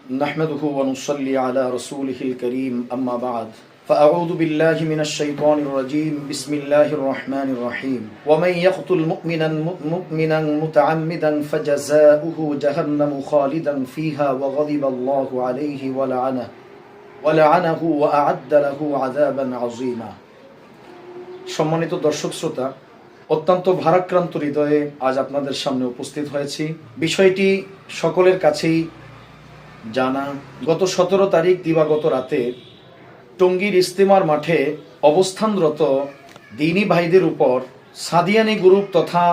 نحمده ونصلي على رسوله الكريم أما بعد فأعوذ بالله من الشيطان الرجيم بسم الله الرحمن الرحيم ومن يقتل مؤمنا متعمدا فجزاؤه جهنم خالدا فيها وغضب الله عليه ولعنه وأعد له عذابا عظيما। সম্মানিত দর্শক শ্রোতা, অত্যন্ত ভারাক্রান্ত হৃদয়ে আজ আপনাদের সামনে উপস্থিত হয়েছি। বিষয়টি সকলের কাছেই জানা। গত 17 তারিখ দিবাগত রাতে টঙ্গীর ইস্তেমার মাঠে অবস্থানরত দ্বীনী ভাইদের উপর সাদিয়ানি গ্রুপ তথা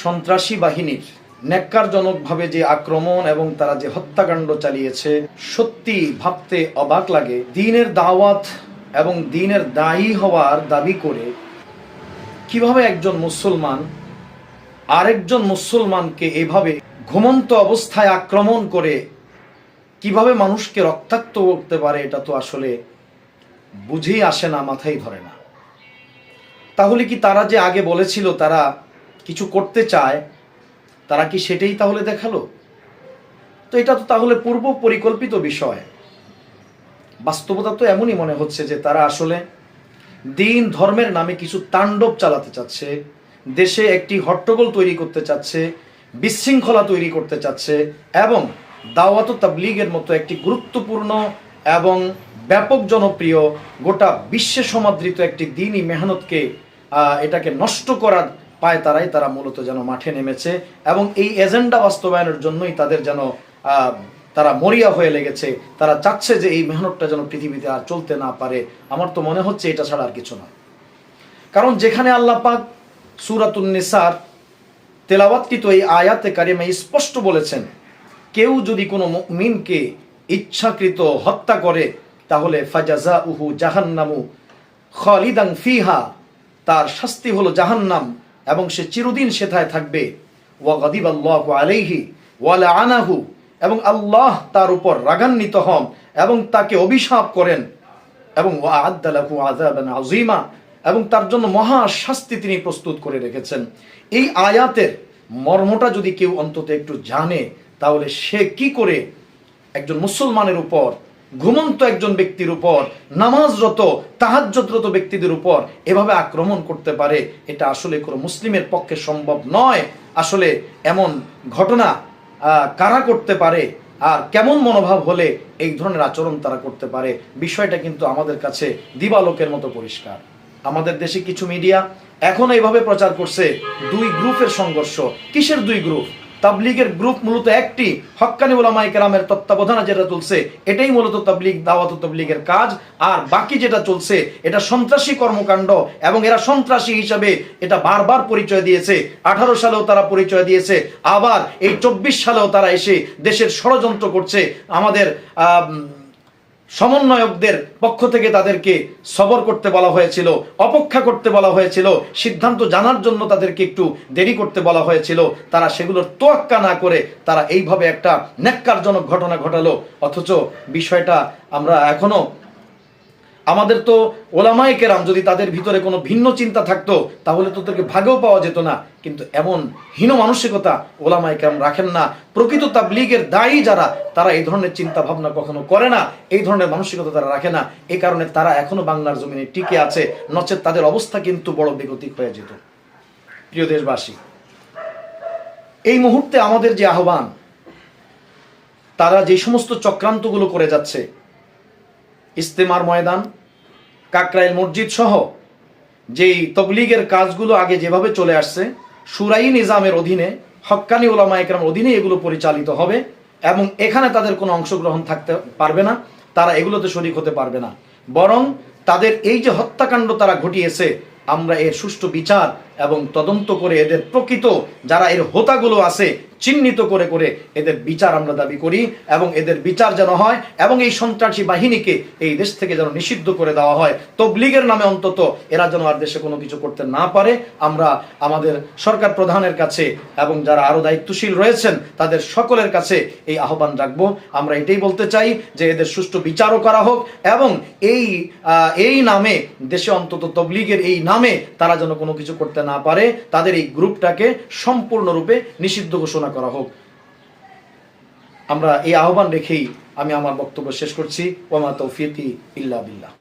সন্ত্রাসী বাহিনীর ন্যাক্কারজনকভাবে যে আক্রমণ এবং তারা যে হত্যাকাণ্ড চালিয়েছে, সত্যি ভাবতে অবাক লাগে। দ্বীনের দাওয়াত এবং দ্বীনের দায়ী হওয়ার দাবি করে কিভাবে একজন মুসলমান আরেকজন মুসলমানকে এভাবে ঘুমন্ত অবস্থায় আক্রমণ করে কিভাবে মানুষকে রক্তাক্ত করতে পারে, এটা তো আসলে বুঝেই আসে না, মাথায় ধরে না। তাহলে কি তারা যে আগে বলেছিল তারা কিছু করতে চায়, তারা কি সেটাই তাহলে দেখালো? তো এটা তো তাহলে পূর্ব পরিকল্পিত বিষয়। বাস্তবতা তো এমনই মনে হচ্ছে যে তারা আসলে দ্বীন ধর্মের নামে কিছু তাণ্ডব চালাতে চাচ্ছে, দেশে একটি হট্টগোল তৈরি করতে চাচ্ছে, বিশৃঙ্খলা তৈরি করতে চাচ্ছে এবং দাওয়াত ও তাবলীগের মতো একটি গুরুত্বপূর্ণ এবং ব্যাপক জনপ্রিয় গোটা বিশ্বে সমাদৃত একটি দ্বীনি মেহনতকে এটাকে নষ্ট করার পায় তারা মূলত যেন মাঠে নেমেছে এবং এই এজেন্ডা বাস্তবায়নের জন্যই তাদের যেন তারা মরিয়া হয়ে লেগেছে। তারা চাচ্ছে যে এই মেহনতটা যেন পৃথিবীতে আর চলতে না পারে। আমার তো মনে হচ্ছে এটা ছাড়া আর কিছু না। কারণ যেখানে আল্লাহ পাক সূরাতুন নিসার তেলাওয়াতকৃত এই আয়াতে কারিমা স্পষ্ট বলেছেন, কেউ যদি কোনো মুমিনকে ইচ্ছাকৃত হত্যা করে তাহলে ফাজাজাউহু জাহান্নামু খালিদান ফিহা, তার শাস্তি হলো জাহান্নাম এবং সে চিরদিন সেথায় থাকবে। ওয়া গাদিবাল্লাহু আলাইহি ওয়া লাআনাহু, এবং আল্লাহ তার উপর রাগান্বিত হন এবং তাকে অভিশাপ করেন এবং ওয়া আ'আদ্দা লাহু আযাবান আযীমা, এবং তার জন্য মহা শাস্তি তিনি প্রস্তুত করে রেখেছেন। এই আয়াতের মর্মটা যদি কেউ অন্তত একটু জানে, তাহলে সে কি করে একজন মুসলমানের উপর, ঘুমন্ত একজন ব্যক্তির উপর, নামাজরত তাহাজ্জুদরত ব্যক্তিদের উপর এভাবে আক্রমণ করতে পারে, এটা আসলে কোনো মুসলিমের পক্ষে সম্ভব নয়। আসলে এমন ঘটনা কারা করতে পারে আর কেমন মনোভাব হলে এই ধরনের আচরণ তারা করতে পারে, বিষয়টা কিন্তু আমাদের কাছে দিবালোকের মতো পরিষ্কার। আমাদের দেশে কিছু মিডিয়া এখন এইভাবে প্রচার করছে দুই গ্রুপের সংঘর্ষ। কিসের দুই গ্রুপ? তাবলীগের গ্রুপ মূলত একটি, হক্কানি উলামায়ে কেরামের তত্ত্বাবধানে যেটা চলছে এটাই মূলত তাবলীগ, দাওয়াত ও তাবলীগের কাজ। আর বাকি যেটা চলছে এটা সন্ত্রাসী কর্মকাণ্ড এবং এরা সন্ত্রাসী হিসাবে এটা বারবার পরিচয় দিয়েছে। 18 সালেও তারা পরিচয় দিয়েছে, আবার এই 24 সালেও তারা এসে দেশের ষড়যন্ত্র করছে। আমাদের সমন্বয়কদের পক্ষ থেকে তাদেরকে সবর করতে বলা হয়েছিল, অপেক্ষা করতে বলা হয়েছিল, সিদ্ধান্ত জানার জন্য তাদেরকে একটু দেরি করতে বলা হয়েছিল। তারা সেগুলোর তোয়াক্কা না করে তারা এইভাবে একটা ন্যাক্কারজনক ঘটনা ঘটালো। অথচ বিষয়টা আমরা এখনো, আমাদের তো ওলামায়ে কেরাম যদি তাদের ভিতরে কোনো ভিন্ন চিন্তা থাকতো তাহলে তো তাদেরকে ভাগেও পাওয়া যেত না। কিন্তু এমন হীন মানসিকতা ওলামায়ে কেরাম রাখেন না। প্রকৃত তাবলীগের দায়ী যারা, তারা এই ধরনের চিন্তা ভাবনা কখনো করে না, এই ধরনের মানসিকতা তারা রাখে না। এই কারণে তারা এখনো বাংলার জমিনে টিকে আছে, নচেত তাদের অবস্থা কিন্তু বড় বেগতিক হয়ে যেত। প্রিয় দেশবাসী, এই মুহূর্তে আমাদের যে আহ্বান, তারা যে সমস্ত চক্রান্তগুলো করে যাচ্ছে, ইস্তেমার ময়দান, কাকরাইল মসজিদ সহ যেই তবলীগের কাজগুলো আগে যেভাবে চলে আসছে, শুরাই নিজামের অধীনে, হক্কানি উলামায়ে কেরামের অধীনে এগুলো পরিচালিত হবে এবং এখানে তাদের কোনো অংশগ্রহণ থাকতে পারবে না, তারা এগুলোতে শরীক হতে পারবে না। বরং তাদের এই যে হত্যাকাণ্ড তারা ঘটিয়েছে, আমরা এর সুষ্ঠু বিচার এবং তদন্ত করে এদের প্রকৃত যারা এর হোতাগুলো আছে চিহ্নিত করে করে এদের বিচার আমরা দাবি করি এবং এদের বিচার যেন হয় এবং এই সন্ত্রাসী বাহিনীকে এই দেশ থেকে যেন নিষিদ্ধ করে দেওয়া হয়। তবলীগের নামে অন্তত এরা যেন আর দেশে কোনো কিছু করতে না পারে। আমরা আমাদের সরকার প্রধানের কাছে এবং যারা আরো দায়িত্বশীল রয়েছেন তাদের সকলের কাছে এই আহ্বান রাখবো। আমরা এটাই বলতে চাই যে এদের সুষ্ঠু বিচারও করা হোক এবং এই নামে দেশে অন্তত তবলীগের এই নামে তারা যেন কোনো কিছু করতে না পারে, তাদের এই গ্রুপটাকে সম্পূর্ণরূপে নিষিদ্ধ ঘোষণা করা হোক। আমরা এই আহ্বান রেখেই আমি আমার বক্তব্য শেষ করছি। ওয়া মা তৌফিকি ইল্লা বিল্লাহ।